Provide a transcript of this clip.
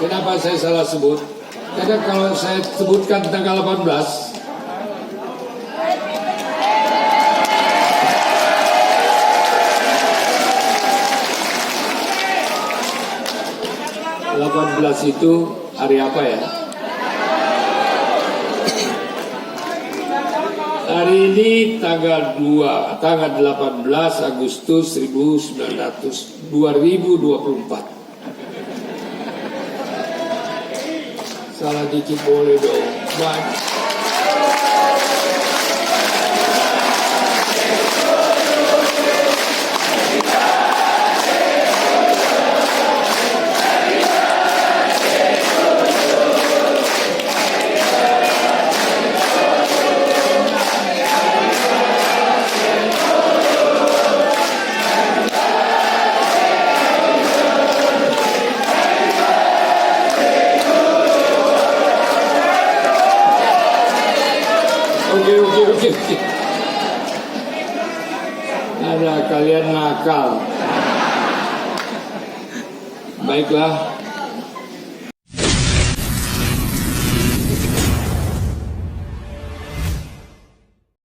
Kenapa saya salah sebut? Karena kalau saya sebutkan tanggal 18, itu hari apa ya? Hari ini tanggal 18 Agustus 2024. Salah dikit boleh dong. Oke. Ada kalian nakal. Baiklah.